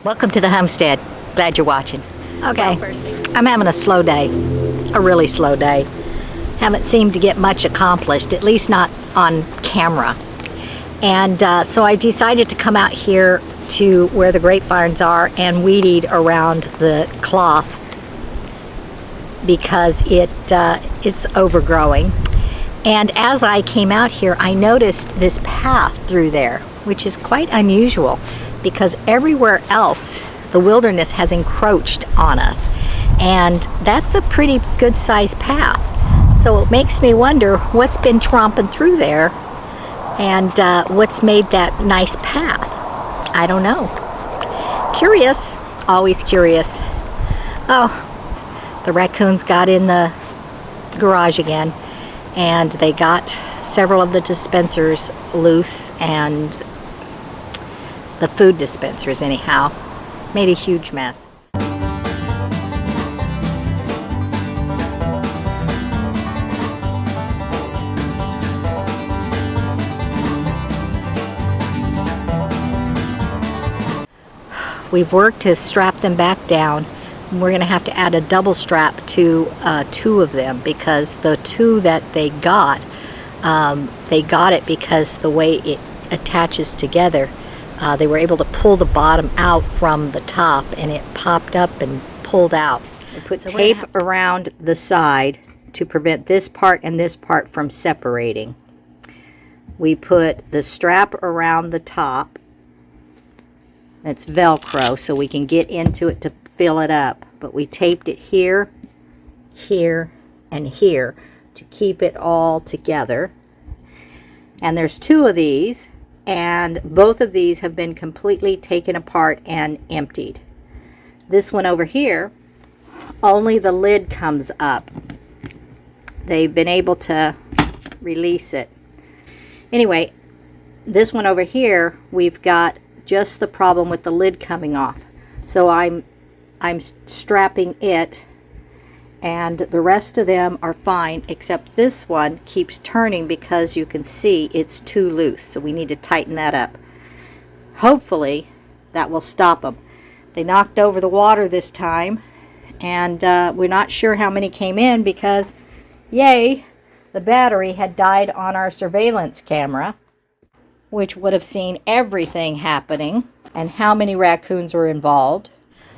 Welcome to the homestead. Glad you're watching. Okay, I'm having a slow day, a really slow day. Haven't seemed to get much accomplished, at least not on camera. And so I decided to come out here to where the grapevines are and weed eat around the cloth because it's overgrowing. And as I came out here, I noticed this path through there, which is quite unusual because everywhere else the wilderness has encroached on us, and that's a pretty good sized path. So it makes me wonder what's been tromping through there and what's made that nice path. I don't know. Curious, always curious. Oh, the raccoons got in the garage again, and they got several of the dispensers loose, and the food dispensers anyhow. Made a huge mess. We've worked to strap them back down. We're going to have to add a double strap to two of them because the two that they got it because the way it attaches together, they were able to pull the bottom out from the top and it popped up and pulled out. We put tape around the side to prevent this part and this part from separating. We put the strap around the top. It's Velcro, so we can get into it to fill it up. But we taped it here, here, and here to keep it all together. And there's two of these, and both of these have been completely taken apart and emptied. This one over here, only the lid comes up. They've been able to release it. Anyway, this one over here, we've got just the problem with the lid coming off. So I'm strapping it, and the rest of them are fine, except this one keeps turning because you can see it's too loose. So we need to tighten that up. Hopefully that will stop them. They knocked over the water this time, and we're not sure how many came in because, yay, the battery had died on our surveillance camera, which would have seen everything happening and how many raccoons were involved.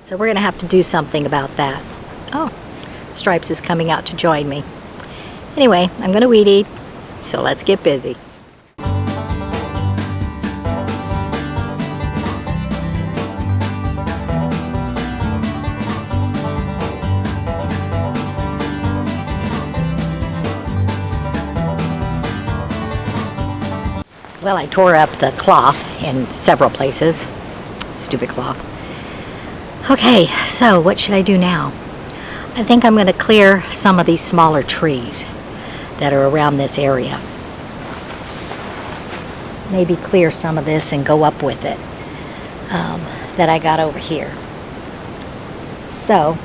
So we're going to have to do something about that. Oh, Stripes is coming out to join me. Anyway, I'm going to weed eat, so let's get busy. Well, I tore up the cloth in several places. Stupid cloth. Okay, so what should I do now? I think I'm going to clear some of these smaller trees that are around this area. Maybe clear some of this and go up with it that I got over here. So,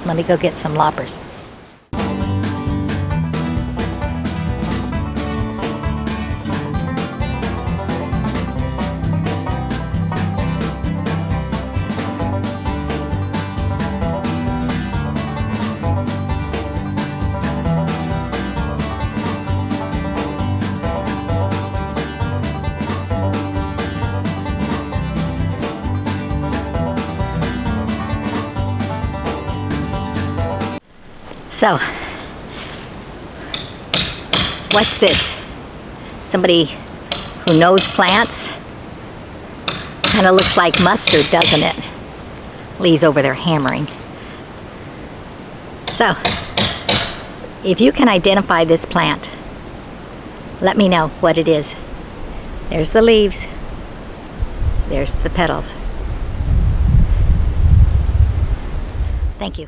let me go get some loppers. So, what's this? Somebody who knows plants? Kind of looks like mustard, doesn't it? Lee's over there hammering. So, if you can identify this plant, let me know what it is. There's the leaves. There's the petals. Thank you.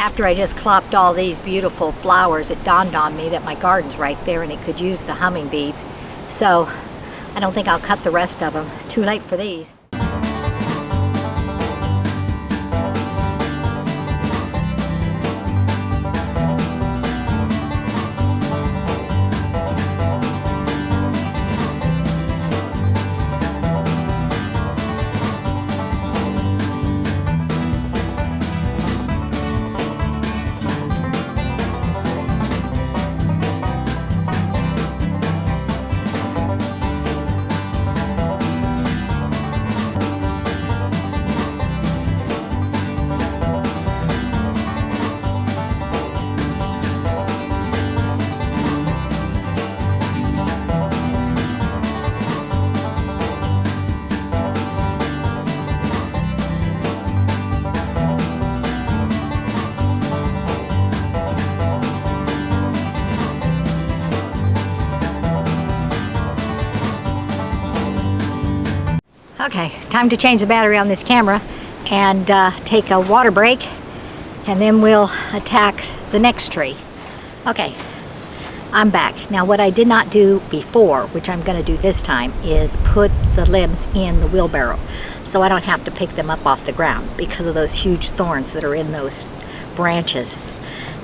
After I just clopped all these beautiful flowers, it dawned on me that my garden's right there and it could use the humming bees. So I don't think I'll cut the rest of them. Too late for these. Okay, time to change the battery on this camera and take a water break, and then we'll attack the next tree. Okay, I'm back. Now what I did not do before, which I'm going to do this time, is put the limbs in the wheelbarrow so I don't have to pick them up off the ground because of those huge thorns that are in those branches.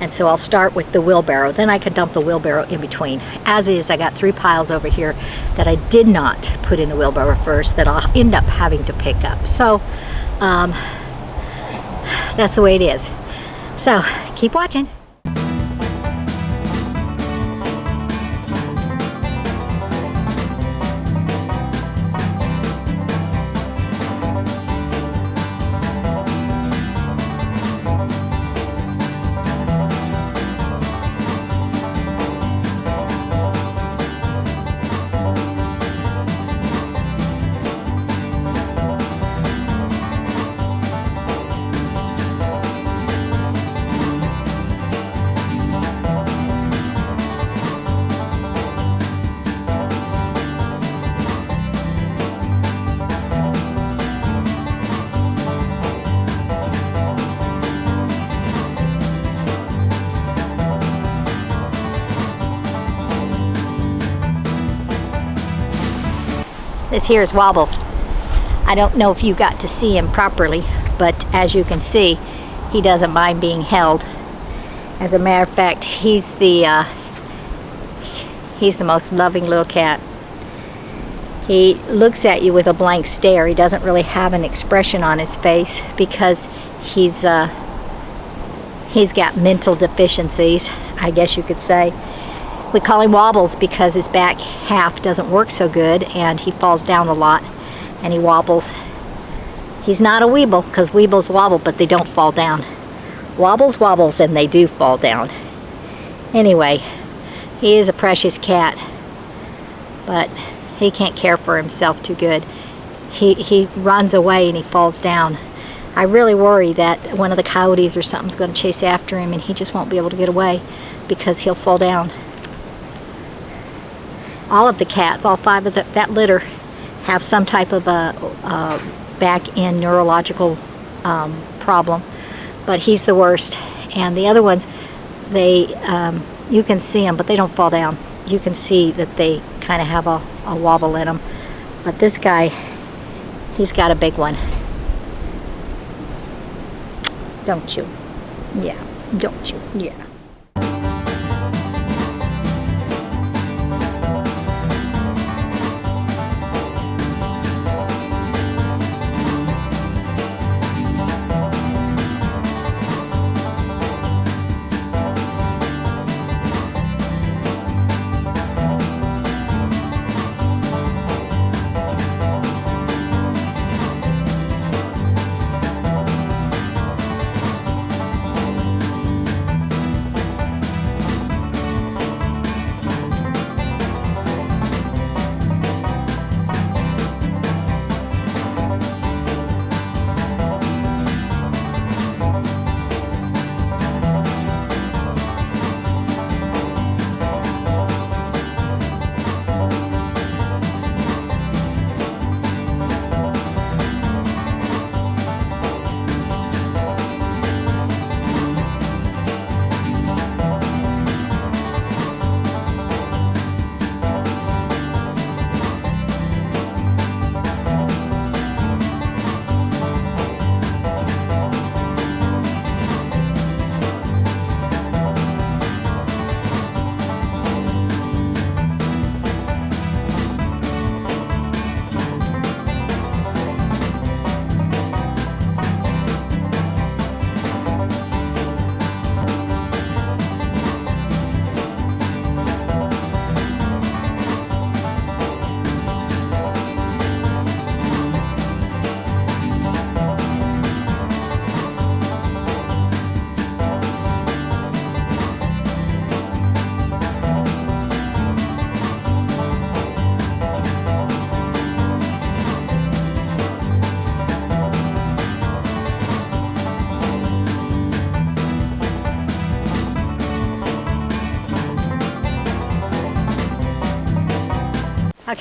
And so I'll start with the wheelbarrow, then I can dump the wheelbarrow in between. As is, I got 3 piles over here that I did not put in the wheelbarrow first that I'll end up having to pick up. So that's the way it is. So keep watching. This here is Wobbles. I don't know if you got to see him properly, but as you can see, he doesn't mind being held. As a matter of fact, he's the most loving little cat. He looks at you with a blank stare. He doesn't really have an expression on his face because he's got mental deficiencies, I guess you could say. We call him Wobbles because his back half doesn't work so good and he falls down a lot and he wobbles. He's not a weeble because weebles wobble but they don't fall down. Wobbles wobbles and they do fall down. Anyway, he is a precious cat, but he can't care for himself too good. He runs away and he falls down. I really worry that one of the coyotes or something's going to chase after him and he just won't be able to get away because he'll fall down. All of the cats, all 5 of that litter, have some type of a back-end neurological problem, but he's the worst. And the other ones, they you can see them, but they don't fall down. You can see that they kind of have a wobble in them. But this guy, he's got a big one. Don't you? Yeah, don't you? Yeah.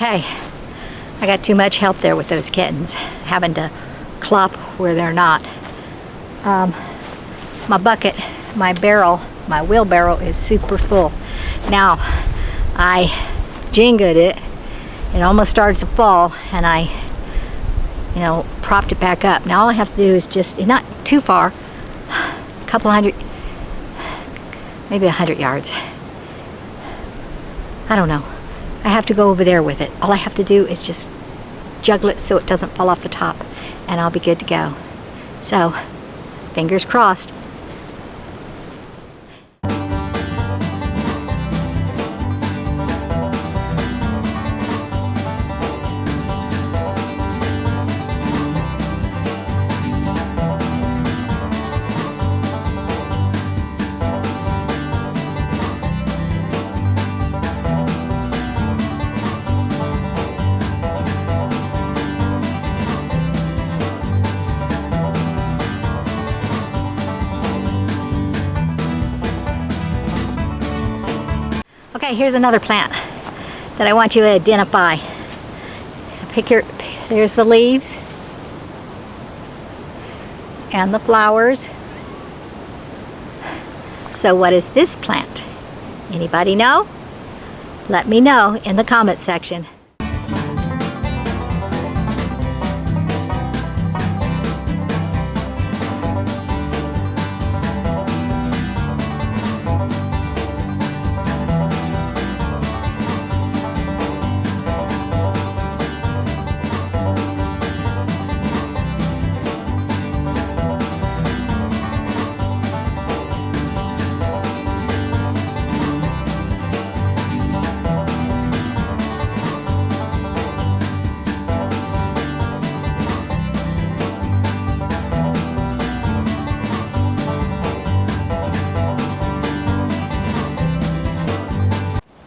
Okay, I got too much help there with those kittens, having to clop where they're not. My bucket, my wheelbarrow is super full. Now, I jingled it. It almost started to fall, and I, propped it back up. Now all I have to do is just, not too far, a couple hundred, maybe 100 yards. I don't know. I have to go over there with it. All I have to do is just juggle it so it doesn't fall off the top, and I'll be good to go. So, fingers crossed. Okay, here's another plant that I want you to identify. There's the leaves and the flowers. So what is this plant? Anybody know? Let me know in the comment section.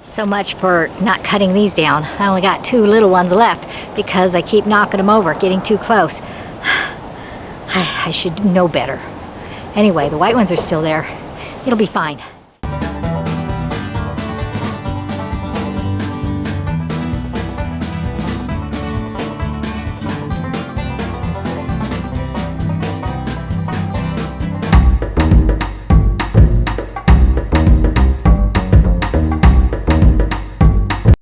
So much for not cutting these down. I only got 2 little ones left because I keep knocking them over, getting too close. I should know better. Anyway, the white ones are still there. It'll be fine.